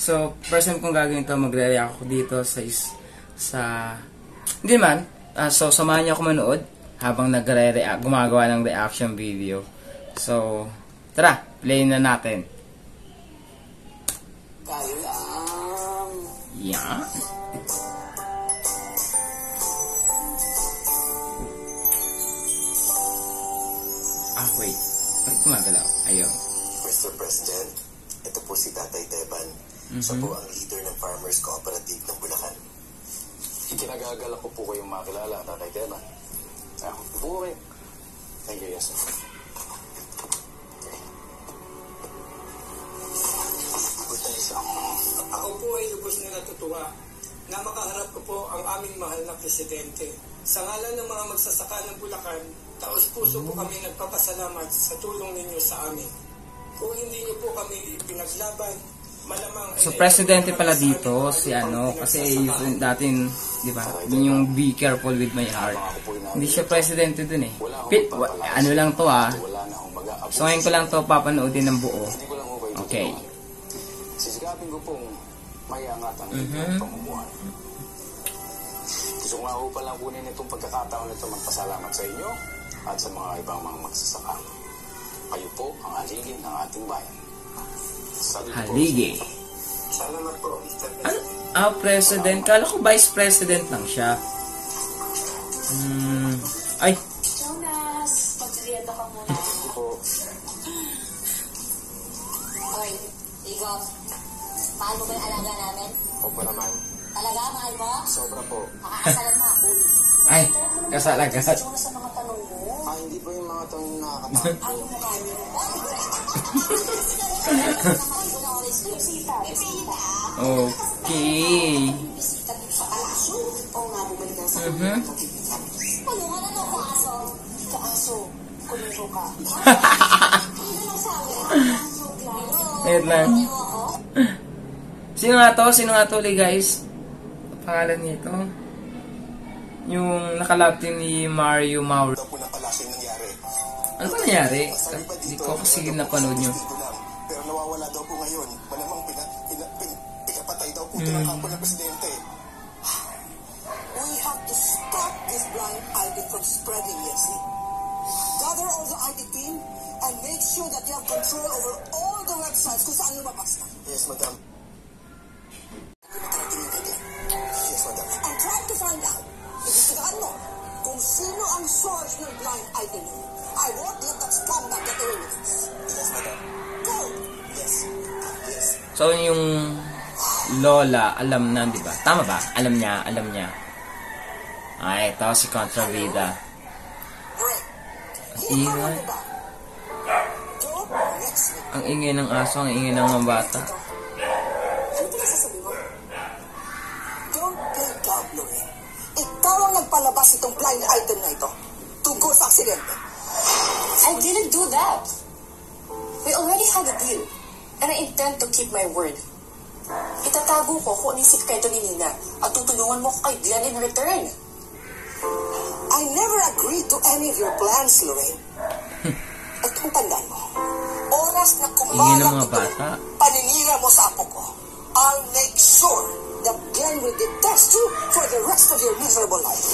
So, first time kong gagawin ito, magre-react ako dito hindi man. So, samahan niyo ako manood habang gumagawa ng reaction video. So, tara, play na natin. Tayo lang. Yeah. Wait. Ay, tumagalaw. Ayun. Mr. President, ito po si Tatay Teban. Siya po ang leader ng Farmers Cooperative ng Bulacan. Ikinagagalak ko po kayong makilala, Tatay Teban. Ako po kayo. Thank you, yes. Ako po ay lubos na natutuwa na makaharap ko po ang aming mahal na presidente. Sa ngalan ng mga magsasaka ng Bulacan, taos-puso po kami nagpapasalamat sa tulong ninyo sa amin. Kung hindi niyo po kami pinaglaban, malamang... So, presidente pala dito, kasi yung dating, di ba, yun yung be careful with my heart. Hindi siya presidente dun eh. Ano lang to So, ngayon ko lang to papanoodin ng buo. Okay. Sisigapin ko pong mayangat ang inyong pamumuhay. Gusto ko nga po palang kunin itong pagkakataon nito magpasalamat sa inyo at sa mga ibang mga magsasaka. Kayo po ang haligi ng ating bayan. Haligi. Salamat po, Mr. President. President. Kala ko vice president lang siya. Ay. Jonas, magsalita ka muna. Hoy, Igor. Mahal mo ba yung alaga namin? Opo naman. Talaga, mahal mo? Sobra po. Makakasalan mo ako. Ay, kasalagat. Jonas, sa mga tanong mo. Hindi po yung mga tanong nakakatakot. Ayaw na namin. Okay. Bisita dito sa palasyo. Oo nga, bumalik na sa Tulungan na no, kaaso. Kaaso, kumiro ka. Ano lang sa akin? Wait lang. Sino nga to? Sino nga to, guys? Pangalan nito? Yung nakalab team ni Mario Mauro. Ito po na pala siya nangyari. Ano ba nangyari? Hindi ko kasi napanood nyo. Pero nawawala daw po ngayon. Malamang pinapatay daw po ito ng kampo ng presidente. We have to stop this blind idea from spreading, Leslie. Gather all the ID team and make sure that you have control over all the websites kung saan lumabas na. Yes, madam. Yes, madam. I'm trying to find out. Ibisigaan mo kung sino ang source ng blind item. I won't let that scumbag get away with this. Yes, madam. Go! Yes. Yes. So, yung lola, alam na, di ba? Tama ba? Alam niya. Ay, ito si Contravida. Great. Ingay. Don't mix me. Ang ingay ng aso, ang ingay ng mga bata. Ano ba nasasabi mo? Don't play dumb, Lorraine. Ikaw ang nagpalabas itong blind item na ito. Tungkol sa aksidente. I didn't do that. We already had a deal. And I intend to keep my word. Itatago ko kung anong sikreto ni Nina at tutulungan mo ko kay Glenn in return. I never agreed to any of your plans, Lorraine. At kung tandaan mo, oras na Ingay ng kumalat mga bata. paninira mo sa apo ko, I'll make sure that Glenn will detest you for the rest of your miserable life.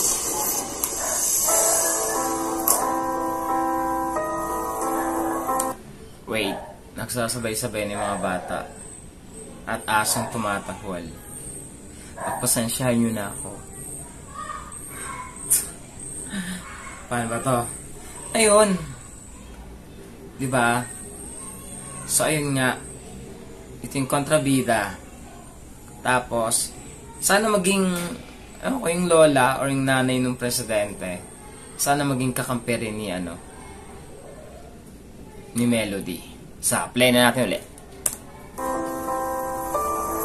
Wait, nagsasabay-sabay ng mga bata at asong tumatahwal. Pagpasensyahan nyo na ako. Paano ba to? Ayun. Diba? So, ayun nga. Ito yung kontrabida. Tapos, sana maging, yung lola or yung nanay ng presidente, sana maging kakampi rin ni Melody. Sa, play na natin ulit.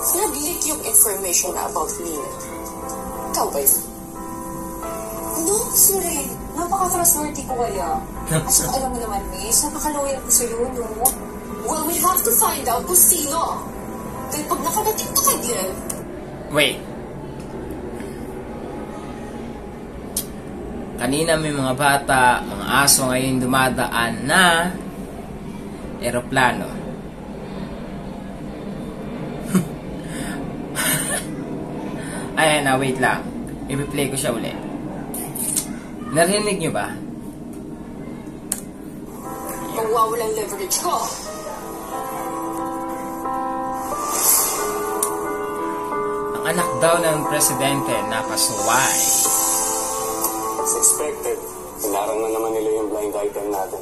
Nag-leak yung information about me. Ikaw ba yun? No, Sir. Napaka-trustworthy ko kaya. At saka alam mo naman, Miss, napaka-loyal ko sa'yo, no? Well, we have to find out kung sino. Dahil pag nakadating na kay Glenn... Wait. Kanina may mga bata, mga aso ngayon dumadaan na eroplano. Ayan na, wait lang. I-replay ko siya ulit. Narinig nyo ba? Pagwawalang leverage ko. Ang anak daw ng presidente napasuway. As expected, hinarang na naman nila yung blind item natin.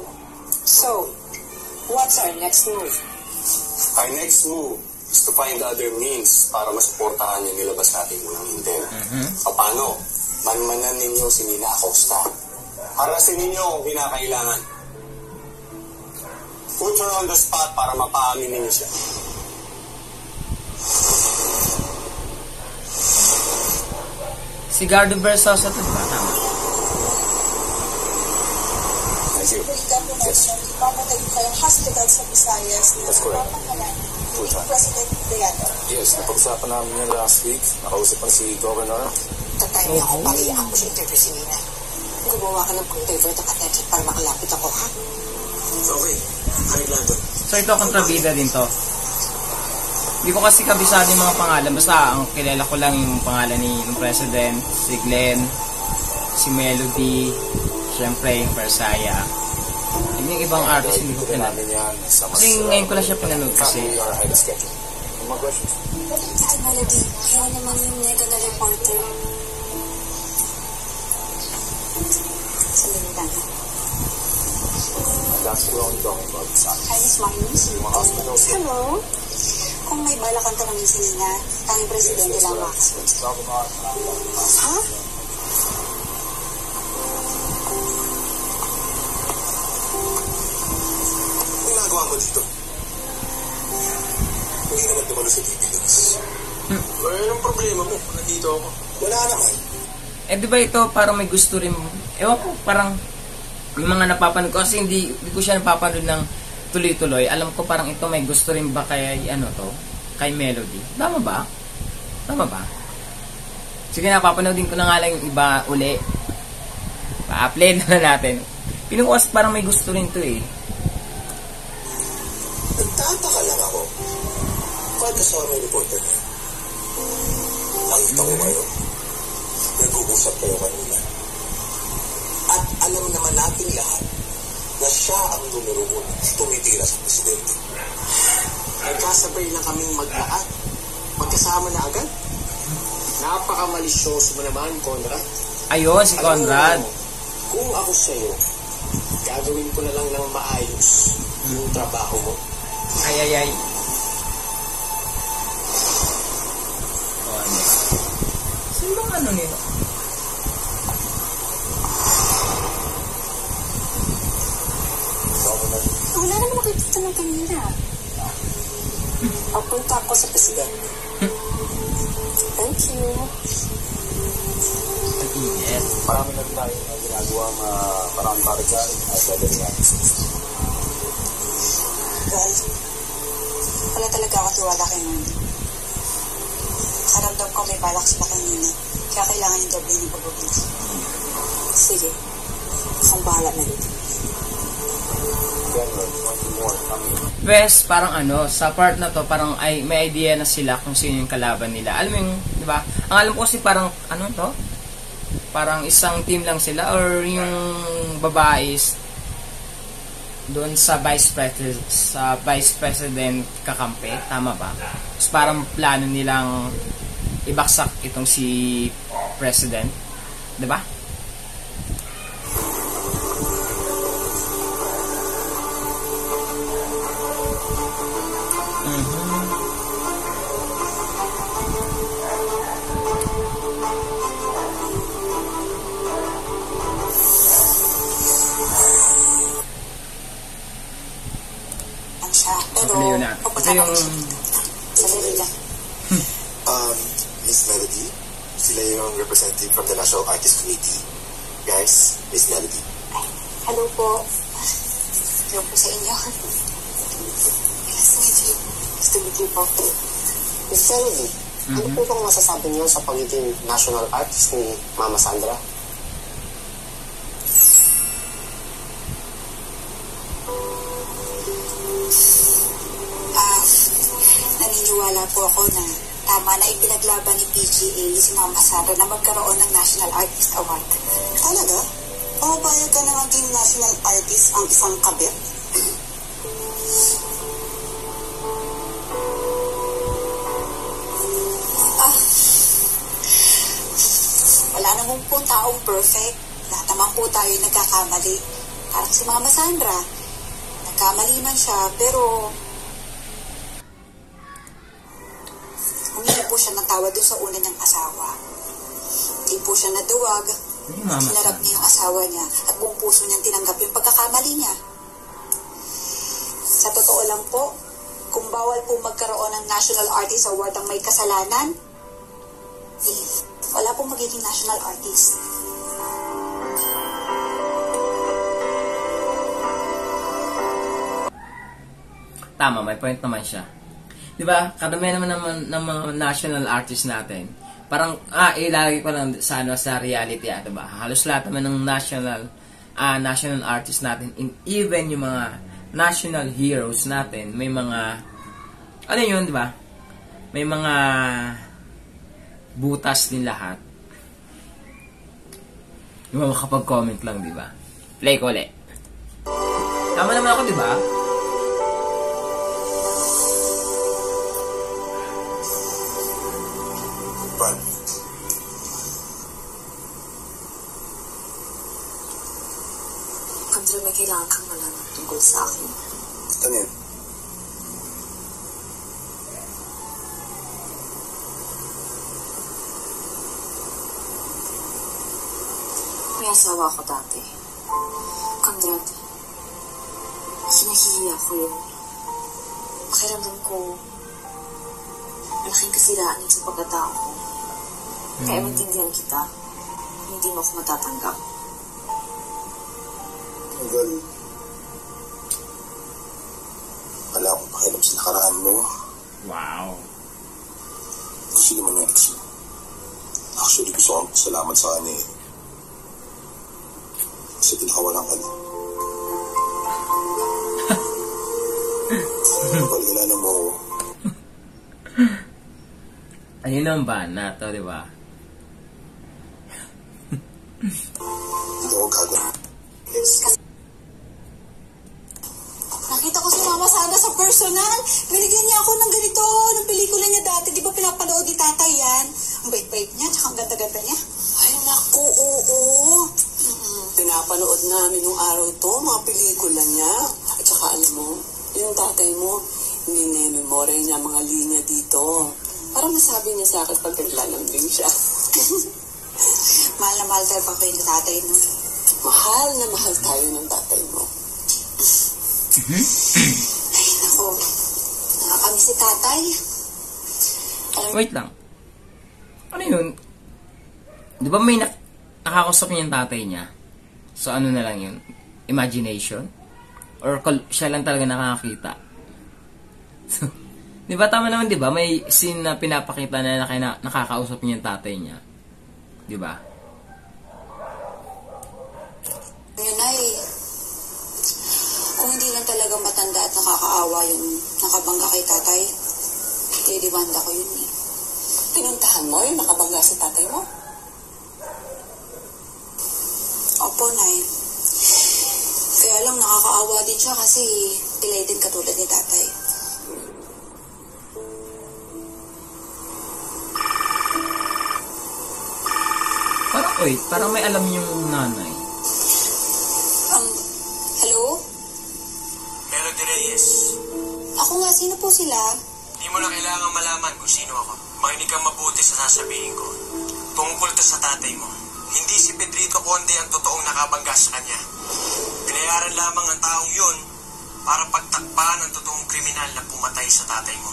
So, what's our next move? Our next move is to find other means para masuportahan yung nilabas natin ng intel. Paano? Manmanan ninyo si Nina Acosta. Harasin ninyo kung kinakailangan. Put her on the spot para mapaamin ninyo siya. Si Gardo Versosa to ba? Tama. Thank you. Yes. Papatayin kayong hospital sa Visayas na That's correct. papangalan Full ni time. President Beato. Yes, napag-usapan namin yan last week. Nakausap pa si Governor. Tatay niya ako, pag-iyak ko sa interview si Nina. Gumawa ka ng pang-divert ang attention para makalapit ako, ha? Okay. Ariglado. So ito, kontrabida din to. Hindi ko kasi kabisado yung mga pangalan. Basta ang kilala ko lang yung pangalan ni yung president, si Glenn, si Melody, syempre yung Versaya. Yung ibang artist hindi ko pinanood. Kasi ngayon ko lang siya pinanood kasi. Mga questions? Ay, Melody, kaya naman yung nega na reporter. Sabihin ka na. That's what I'm talking about. Hi, Miss Magnus. Hello. Kung may bala kang tanongin si Nina, tanging presidente lang makasunod. Ha? Ang ginagawa mo dito? Hindi naman dumalo sa TV News. Anong problema mo kung nandito ako? Wala naman. Eh di ba ito parang may gusto rin, ewan ko, parang yung mga napapanood ko kasi hindi ko siya napapanood ng tuloy-tuloy. Alam ko parang ito may gusto rin ba kay ano to, kay Melody. Tama ba? Tama ba? Sige, napapanoodin ko na nga lang yung iba uli. Pa-upload na natin. Pinukas parang may gusto rin to eh. Nagtataka lang ako. Bakit kasama yung reporter na? Nakita ko kayo. Nag-uusap kayo kanina. At alam naman natin lahat na siya ang numero 1 tumitira sa presidente. Nagkasabay lang kaming maglaat. Magkasama na agad. Napaka-malisyoso mo naman, Conrad. Ayun, si Conrad. Alam mo, kung ako sa'yo, gagawin ko na lang ng maayos yung trabaho mo. Ay. Sino bang ano nito? Wala naman nakikita ng kanina. Papunta ako sa presidente. Thank you. Yes. Marami na rin tayo na ginagawa parang para dyan at gagawin natin. Guys, wala talaga ako tiwala kay Nina. Karamdam ko may balak sila kay Nina. Kaya kailangan yung doble ng pagbabilas. Sige. Kung bahala na dito. Bes, parang ano, sa part na to, parang ay, may idea na sila kung sino yung kalaban nila. Alam mo yung, di ba? Ang alam ko kasi parang, ano to? Parang isang team lang sila or yung babae is doon sa vice president kakampi, tama ba? So, parang plano nilang ibaksak itong si president, di ba? Pero, Play na. Ito yung Sadali lang. Miss Melody, sila yung representative from the National Artist Committee. Guys, Miss Melody. Hello po. Hello po sa inyo. Nice to meet you. Nice to meet you po. Miss Melody, ano po bang masasabi niyo sa pagiging national artist ni Mama Sandra? Naniniwala po ako na tama na ipinaglaban ni PGA si Mama Sara na magkaroon ng National Artist Award. Talaga? Pumapayag ka na maging national artist ang isang kabit? Wala namang po taong perfect. Lahat naman po tayo nagkakamali. Parang si Mama Sandra. Nagkamali man siya, pero humingi po siya ng tawad doon sa una niyang asawa. Hindi po siya naduwag. Hinarap niya yung asawa niya at buong puso niyang tinanggap yung pagkakamali niya. Sa totoo lang po, kung bawal po magkaroon ng National Artist Award ang may kasalanan, wala pong magiging national artist. Tama, may point naman siya. Di ba? Karamihan naman ng mga national artists natin, parang, ilalagay ko lang sa reality, di ba? Halos lahat naman ng national artists natin, even yung mga national heroes natin, may mga, ano yun, di ba? May mga butas din lahat. Di ba makapag-comment lang, di ba? Play ko ulit. Tama naman ako, di ba? Brad. Andrew, may kailangan kang malaman tungkol sa akin. Ano yun? May asawa ako dati. Conrad, kinahihiya ko yun. Pakiramdam ko, malaking kasiraan yun sa pagkatao ko. Kaya maintindihan kita, hindi mo ako matatanggap. Well, wala akong pakialam sa nakaraan mo. Wow. Kasi naman yung ex mo. Actually, gusto kong salamat sa kanya eh. Kasi pinakawalan ka na. Pag-ilala mo, ayun ang bana to, di ba? hindi ako gagawin. Nakita ko si Mama Sandra sa personal. Binigyan niya ako ng ganito, ng pelikula niya dati. Di ba pinapanood ni tatay yan? Ang bait-bait niya, tsaka ang ganda-ganda niya. Ay, naku, oo. Pinapanood namin nung araw to, mga pelikula niya. At saka alam mo, yung tatay mo, hindi na-memorya niya mga linya dito. Para masabi niya sa akin pag naglalambing siya. Mahal na mahal tayo pa kayo ni tatay, no? Mahal na mahal tayo ng tatay mo. Ay, naku. Nakakamiss si tatay. Wait lang. Ano yun? Di ba may nakakusap niya yung tatay niya? So ano na lang yun? Imagination? Or siya lang talaga nakakakita? So, di ba tama naman, di ba? May scene na pinapakita na nakakausap niya yung tatay niya. Di ba? Yun ay, kung hindi lang talaga matanda at nakakaawa yung nakabangga kay tatay, diliwanda ko yun eh. Pinuntahan mo yung nakabangga si tatay mo? Opo, Nay. Kaya lang nakakaawa din siya kasi pilay din katulad ni tatay. Parang may alam yung nanay. Hello? Melody Reyes. Ako nga, sino po sila? Hindi mo na kailangan malaman kung sino ako. Makinig kang mabuti sa sasabihin ko. Tungkol to sa tatay mo. Hindi si Pedrito Conde ang totoong nakabangga sa kanya. Binayaran lamang ang taong yun para pagtakpan ang totoong kriminal na pumatay sa tatay mo.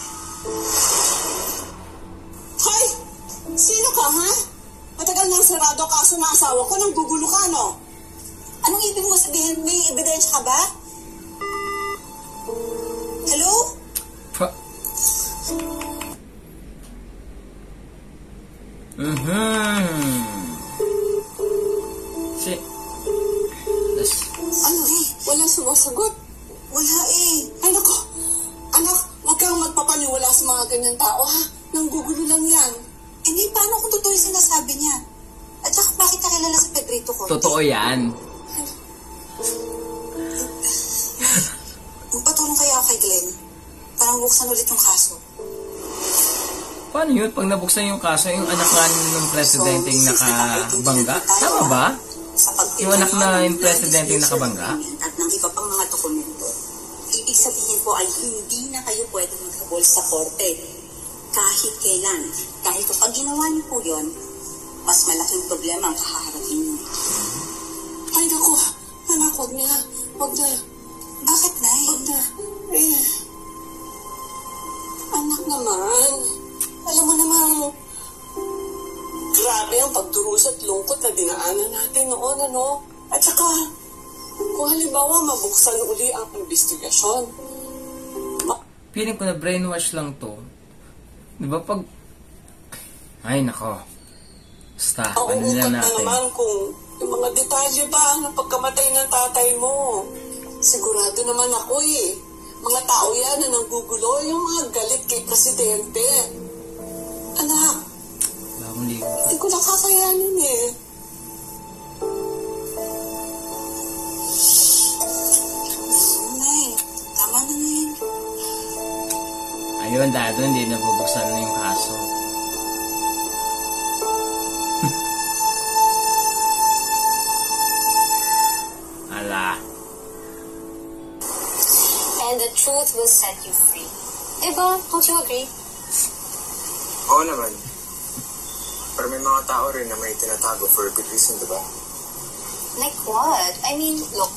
Hoy! Sino ka, ha? Matagal nang sarado kaso na asawa ko nang gugulo ka, no? Anong ibig mo sabihin? May ebidensya ka ba? Hello? Ano eh? Walang sumasagot. Wala eh. Ay, nako. Anak, huwag kang magpapaniwala sa mga ganyan tao, ha? Nanggugulo lang yan. Hindi, paano kung totoo yung sinasabi niya? At saka bakit nakilala sa Pedrito Conde? Totoo yan. Magpatulong kaya ako kay Glenn. Parang buksan ulit yung kaso. Paano yun? Pag nabuksan yung kaso, yung anak nga ng presidente yung nakabangga? Tama ba? Yung anak na yung presidente yung nakabangga? At ng iba pang mga dokumento. Ibig sabihin po ay hindi na kayo pwede maghabol sa korte. Kahit kailan. Dahil kapag ginawa niyo po yun, mas malaking problema ang kaharapin niyo. Ay, naku. Anak, huwag na. Huwag na. Bakit, Nay? Huwag na. Anak naman. Alam mo namang grabe ang pagdurusa at lungkot na dinaanan natin noon, ano? At saka, kung halimbawa mabuksan uli ang investigasyon. Feeling ko na brainwash lang to. Di ba pag... Ay, nako. Basta, ano Mauukat na na natin. naman kung yung mga detalye ba ng pagkamatay ng tatay mo. Sigurado naman ako Mga tao yan na nanggugulo, yung mga galit kay Presidente. Anak, Wala akong ligo. hindi ko nakakayanin Nay, tama na na yun. Ayun, dahil doon, hindi nabubuksan na yung kaso. Ala. And the truth will set you free. Diba? Don't you agree? Oo naman. Pero may mga tao rin na may tinatago for a good reason, diba? Like what? I mean, look,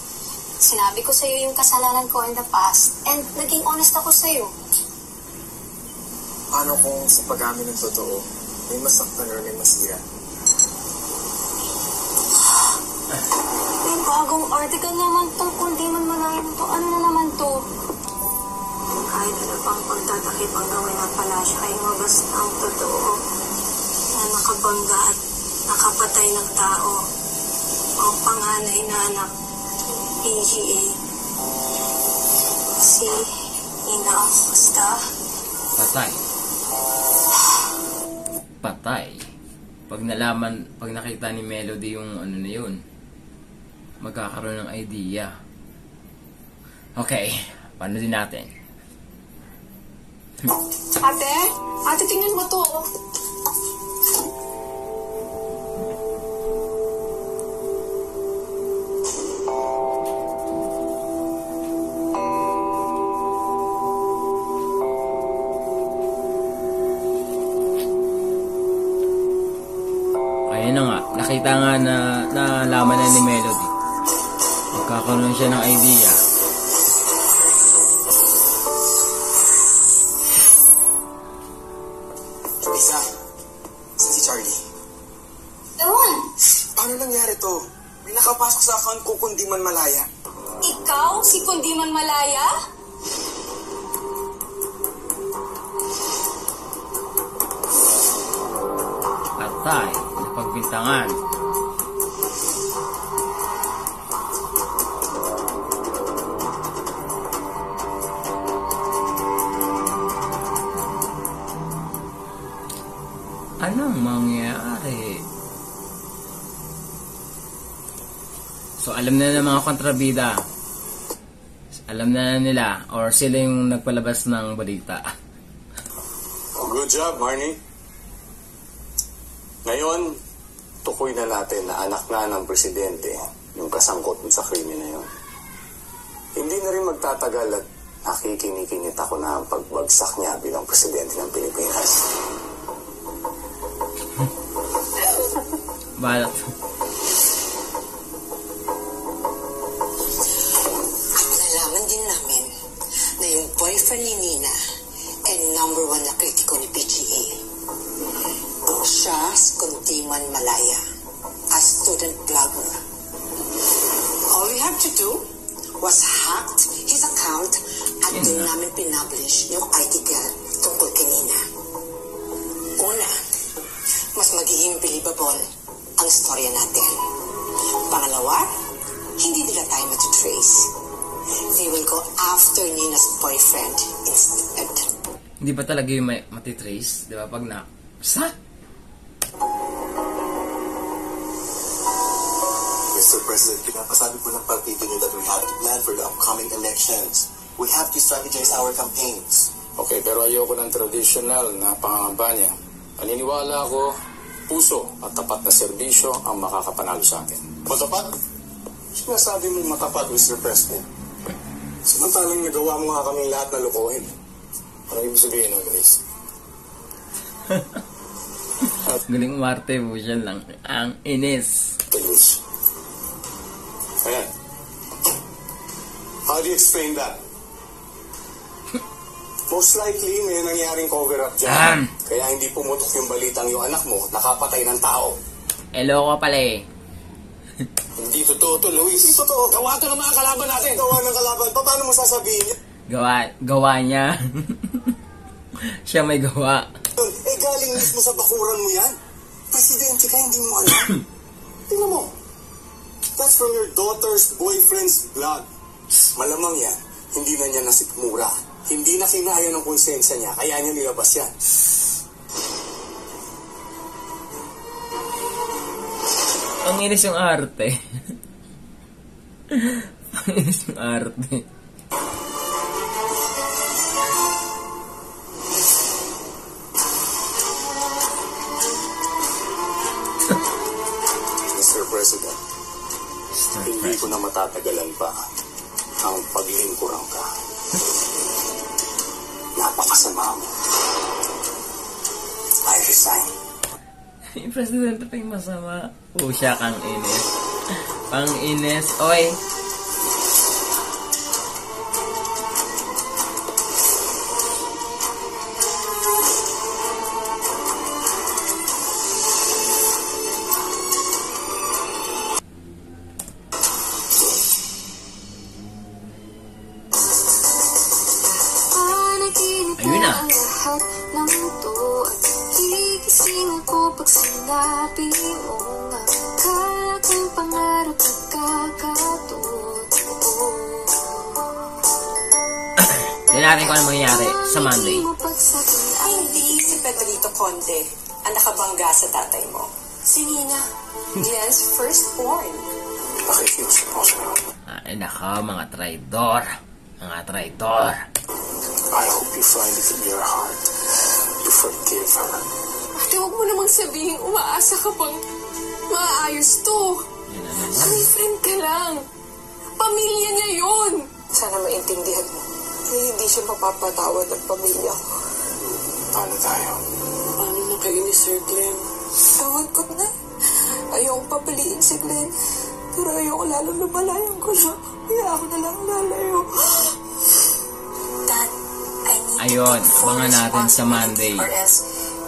sinabi ko sa'yo yung kasalanan ko in the past and naging honest ako sa'yo. Paano kung sa pag-amin ng totoo, may masaktan or may masira? May bagong article naman tungkol di man malayan to. Ano na naman to? Kahit ano pang pagtatakip ang gawin ng palasyo ay mabas ang totoo na nakabangga at nakapatay ng tao ang panganay na anak PGA si Ina Costa. Patay. Patay. Pag nalaman, pag nakita ni Melody yung ano na yun, magkakaroon ng idea. Okay, paano din natin? Ate, tingnan mo to. Ayun na nga, nakita nga na nalaman na ni Melody. Magkakaroon siya ng idea. Lisa, si Charlie. Ewan, Paano nangyari to? May nakapasok sa account ko kundi man malaya. ikaw si Kundiman Malaya? Patay, napagbintangan. Anong mangyari? So, alam na ng mga kontrabida. Alam na nila, or sila yung nagpalabas ng balita. Good job, Marnie. Ngayon, tukoy na natin na anak na ng presidente yung kasangkot sa krimen na yun. Hindi na rin magtatagal at nakikinikinit ako na ang pagbagsak niya bilang presidente ng Pilipinas. Balat. Nalaman din namin na yung boyfriend ni Nina ay #1 na kritiko ni PGA. Siya si Kundiman Malaya, a student blogger. All we had to do was hacked his account at doon namin pinablish yung article tungkol kay Nina. Una, mas magiging believable ang storya natin. Pangalawa, hindi nila tayo matutrace. They will go after Nina's boyfriend instead. Hindi ba talaga yung matitrace? Di ba? Pag na... Sa? Mr. President, pinapasabi po ng partido niyo that we have to plan for the upcoming elections. We have to strategize our campaigns. Okay, pero ayoko ng traditional na pangangampanya. Naniniwala ako, puso at tapat na serbisyo ang makakapanalo sa atin. Matapat? Sinasabi mo matapat, Mr. President. Samantalang nagawa mo nga kaming lahat na lukuhin. Ano ibig sabihin ng guys? Galing umarte po siya lang. Ang inis. Please. Ayan. How do you explain that? Most likely, may nangyaring cover-up dyan. Kaya hindi pumutok yung balitang yung anak mo nakapatay ng tao. Hello ka pala eh. Hindi totoo to, Luis. Hindi totoo. Gawa to ng mga kalaban natin. Gawa ng kalaban. Paano mo sasabihin niya? Gawa niya. Siya may gawa. Eh, galing mismo sa bakuran mo yan. Presidente ka, hindi mo alam. Tingnan mo. That's from your daughter's boyfriend's blood. Malamang yan, hindi na niya nasikmura. Hindi na kinaya ng konsensya niya, kaya niya nilabas yan. Ang inis yung arte. Ang inis yung arte. Mr. President, hindi ko na matatagalan pa ang paglingkuran ka. Napakasama mo. I resign. Yung presidente pa yung masama. Siya kang inis. Pang inis. Oy. Ayun na. Pag sinabi mo nga, kaya kong pangarap nagkakatotoo. Tignan natin kung ano mangyayari sa Monday. Hindi si Pedrito Conde ang nakabangga sa tatay mo. Si Nina. Yes, firstborn. Ay naka, mga traidor. Mga traidor. I hope you find it in your heart to forgive her. Ate, huwag mo namang sabihin, umaasa ka bang maayos to. May friend ka lang. Pamilya niya yun. Sana maintindihan mo na hindi siya mapapatawad ng pamilya ko. Paano tayo? Paano na kayo ni Sir Glenn? Tawad ko na. Ayokong papaliin si Glenn. Pero ayoko lalong lumalayan ko na. Kaya ako na lang lalayo. Dad, I need Ayun, to full abangan natin sa Monday. responsibility or else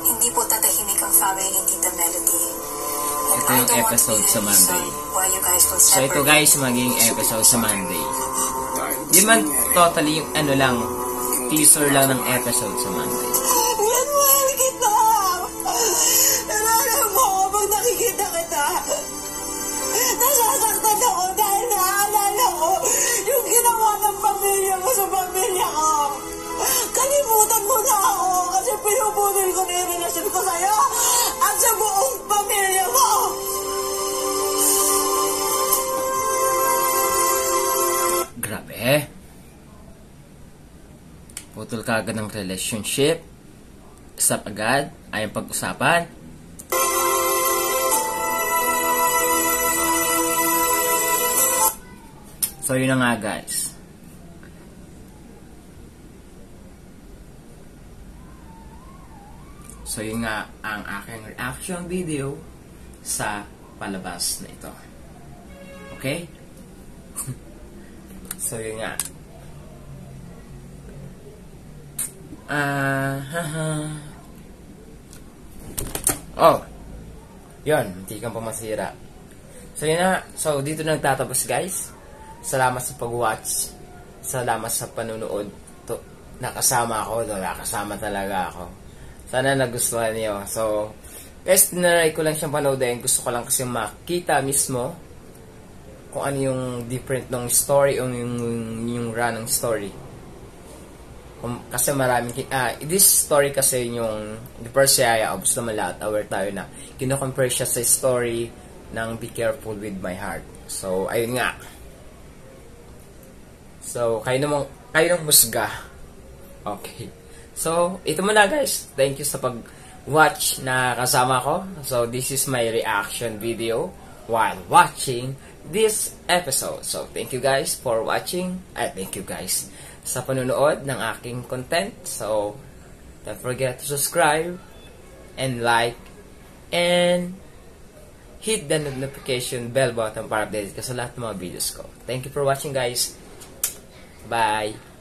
hindi po tatahimik ang family ni Tita Melody. And Ito I yung don't want to episode be the sa Monday. reason why you guys will So ito separate. guys, maging episode sa Monday. Di man totally ano lang, teaser lang ng episode sa Monday. Glenn, mahal kita. Nalala mo pag nakikita kita. Nasasaktan ako dahil naaalala ko yung ginawa ng pamilya mo sa pamilya ko. Kalimutan mo na ako kasi pinupunil ko na yung relasyon ko sa'yo at sa buong pamilya mo. Grabe. Putol ka agad ng relationship. Stop agad. Ayaw pag-usapan. So yun na nga guys. So yun nga ang aking reaction video sa palabas na ito. Okay? So yun nga. Oh. Yun, hindi kang pamasira. So yun na. So dito na nagtatapos guys. Salamat sa pag-watch. Salamat sa panunood. Nakasama ako. Nakasama talaga ako. Sana nagustuhan niyo. So, guys, tinaray ko lang siyang panoodin. Gusto ko lang kasi makita mismo kung ano yung different ng story o yung run ng story. Kasi maraming, this story kasi yung The Persiaya, obvious naman lahat, aware tayo na, kino-compare siya sa story ng Be Careful With My Heart. So, ayun nga. So, kayo nang musga. Okay. So, ito muna guys. Thank you sa pag-watch na kasama ko. So, this is my reaction video while watching this episode. So, thank you guys for watching. Thank you guys sa panonood ng aking content. So, don't forget to subscribe and like and hit the notification bell button para update ka sa lahat ng mga videos ko. Thank you for watching guys. Bye!